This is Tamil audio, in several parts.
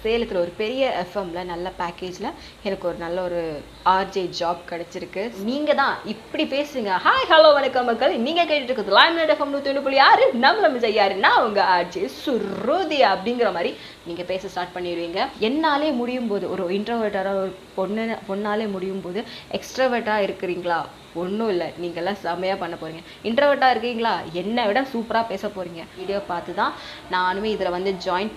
சேலத்தில் ஒரு பெரிய எஃப்எம்ல நல்ல பேக்கேஜில் எனக்கு ஒரு நல்ல ஒரு ஆர்ஜே ஜாப் கிடச்சிருக்கு. நீங்கள் தான் இப்படி பேசுங்க. ஹாய் ஹலோ வணக்கம் மக்கள், நீங்கள் கேட்டுட்டு இருக்கிறது லைம்லைட் எஃப்எம் 101.6. நம்மள மிஸ் யாரு, நான் உங்கள் ஆர்ஜே சுருதி அப்படிங்கிற மாதிரி நீங்கள் பேச ஸ்டார்ட் பண்ணிடுவீங்க. என்னாலே முடியும் போது ஒரு இன்ட்ரோவர்ட்டாக ஒரு பொண்ணாலே முடியும் போது எக்ஸ்ட்ராவர்ட்டாக இருக்கிறீங்களா? ஒன்றும் இல்லை, நீங்கள்லாம் செம்மையாக பண்ண போகிறீங்க. இன்ட்ரோவர்ட்டாக இருக்கீங்களா? என்னை விட சூப்பராக பேச போகிறீங்க. வீடியோ பார்த்து தான் நானுமே இதில் வந்து ஜாயின்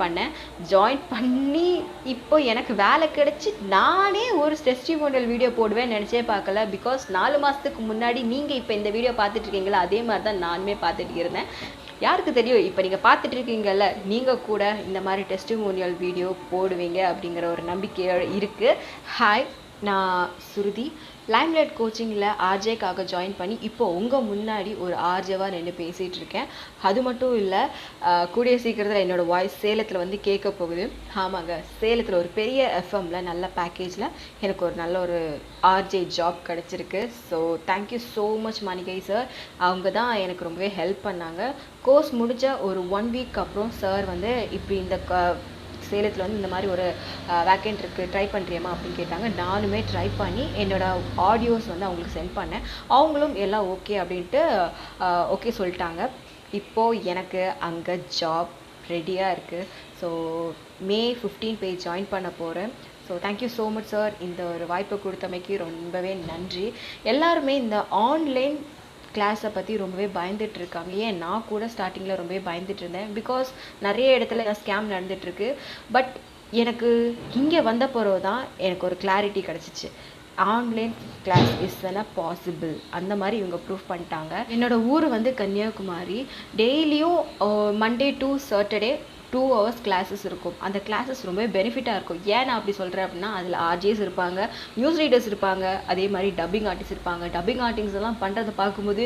பண்ணி இப்போ எனக்கு வேலை கிடச்சி நானே ஒரு டெஸ்டிமோனியல் வீடியோ போடுவேன்னு நினச்சே பார்க்கல. பிகாஸ் 4 மாதத்துக்கு முன்னாடி நீங்கள் இப்போ இந்த வீடியோ பார்த்துட்டு இருக்கீங்களா, அதே மாதிரி தான் நானுமே பார்த்துட்டு இருந்தேன். யாருக்கு தெரியும், இப்போ நீங்கள் பார்த்துட்டு இருக்கீங்கல்ல, நீங்கள் கூட இந்த மாதிரி டெஸ்டிமோனியல் வீடியோ போடுவீங்க அப்படிங்கிற ஒரு நம்பிக்கை இருக்குது. ஹாய், நான் சுருதி. லைம்லைட் கோச்சிங்கில் ஆர்ஜேக்காக ஜாயின் பண்ணி இப்போ உங்கள் முன்னாடி ஒரு ஆர்ஜேவாக நின்று பேசிகிட்டு இருக்கேன். அது மட்டும் இல்லை, கூடிய சீக்கிரத்தில் என்னோடய வாய்ஸ் சேலத்தில் வந்து கேட்க போகுது. ஆமாங்க, சேலத்தில் ஒரு பெரிய எஃப்எம்ல நல்ல பேக்கேஜில் எனக்கு ஒரு நல்ல ஒரு ஆர்ஜே ஜாப் கிடச்சிருக்கு. So thank you so much Manigai sir. அவங்க தான் எனக்கு ரொம்பவே ஹெல்ப் பண்ணாங்க. கோர்ஸ் முடிஞ்ச ஒரு 1 வீக் அப்புறம் சார் வந்து இப்படி இந்த சேலத்தில் வந்து இந்த மாதிரி ஒரு வேக்கண்ட் இருக்குது, ட்ரை பண்ணுறியம்மா அப்படின்னு கேட்டாங்க. நானுமே ட்ரை பண்ணி என்னோடய ஆடியோஸ் வந்து அவங்களுக்கு சென்ட் பண்ணேன். அவங்களும் எல்லாம் ஓகே அப்படின்ட்டு ஓகே சொல்லிட்டாங்க. இப்போது எனக்கு அங்கே ஜாப் ரெடியாக இருக்குது. ஸோ May 15 போய் ஜாயின் பண்ண போகிறேன். So thank you so much sir, இந்த ஒரு வாய்ப்பை கொடுத்தமைக்கு ரொம்பவே நன்றி. எல்லாருமே இந்த ஆன்லைன் கிளாஸை பற்றி ரொம்பவே பயந்துட்டு இருக்காங்க. ஏன் நான் கூட ஸ்டார்டிங்கில் ரொம்பவே பயந்துட்டு இருந்தேன். பிகாஸ் நிறைய இடத்துல ஸ்கேம் நடந்துகிட்ருக்கு. பட் எனக்கு இங்கே வந்த பிறகு தான் எனக்கு ஒரு கிளாரிட்டி கிடச்சிச்சு. ஆன்லைன் கிளாஸ் இஸ் பாசிபிள், அந்த மாதிரி இவங்க ப்ரூவ் பண்ணிட்டாங்க. என்னோடய ஊர் வந்து கன்னியாகுமரி. டெய்லியும் Monday to Saturday 2 hours classes இருக்கும். அந்த கிளாஸஸ் ரொம்ப பெனிஃபிட்டாக இருக்கும். ஏன் நான் அப்படி சொல்கிறேன் அப்படின்னா, அதில் ஆர்ஜேஸ் இருப்பாங்க, நியூஸ் ரீடர்ஸ் இருப்பாங்க, அதே மாதிரி டப்பிங் ஆர்டிஸ்ட் இருப்பாங்க. டப்பிங் ஆர்டிஸ்ட் எல்லாம் பண்ணுறதை பார்க்கும்போது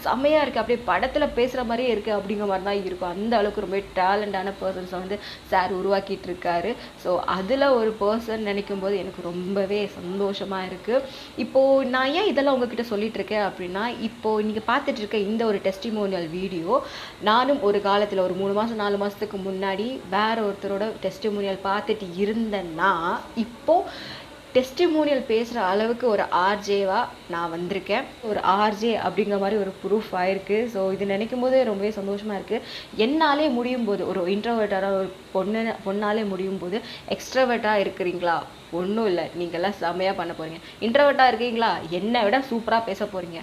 செம்மையாக இருக்குது, அப்படியே படத்தில் பேசுகிற மாதிரியே இருக்குது அப்படிங்கிற மாதிரி தான் இருக்கும். அந்த அளவுக்கு ரொம்ப டேலண்டான பர்சன்ஸை வந்து சார் உருவாக்கிட்டு இருக்காரு. ஸோ அதில் ஒரு பர்சன் நினைக்கும் போது எனக்கு ரொம்பவே சந்தோஷமாக இருக்குது. இப்போது நான் ஏன் இதெல்லாம் உங்ககிட்ட சொல்லிட்டு இருக்கேன் அப்படின்னா, இப்போது நீங்கள் பார்த்துட்டு இருக்க இந்த ஒரு டெஸ்டிமோனியல் வீடியோ நானும் ஒரு காலத்தில் ஒரு 3 மாதம் 4 மாதத்துக்கு முன்னாடி வேற ஒருத்தரோட டெஸ்டிமோனியல் பார்த்துட்டு இருந்தேன்னா, இப்போது டெஸ்டிமோனியல் பேசுகிற அளவுக்கு ஒரு ஆர்ஜேவாக நான் வந்திருக்கேன். ஒரு ஆர்ஜே அப்படிங்கிற மாதிரி ஒரு ப்ரூஃப் ஆயிருக்கு. ஸோ இது நினைக்கும் போது ரொம்பவே சந்தோஷமாக இருக்குது. என்னாலே முடியும் போது ஒரு இன்ட்ரோவர்ட்டாக ஒரு பொண்ணாலே முடியும் போது எக்ஸ்ட்ராவர்ட்டாக இருக்கிறீங்களா? ஒன்றும் இல்லை, நீங்கள்லாம் செம்மையாக பண்ண போகிறீங்க. இன்ட்ரோவர்ட்டாக இருக்கீங்களா? என்னை விட சூப்பராக பேச போகிறீங்க.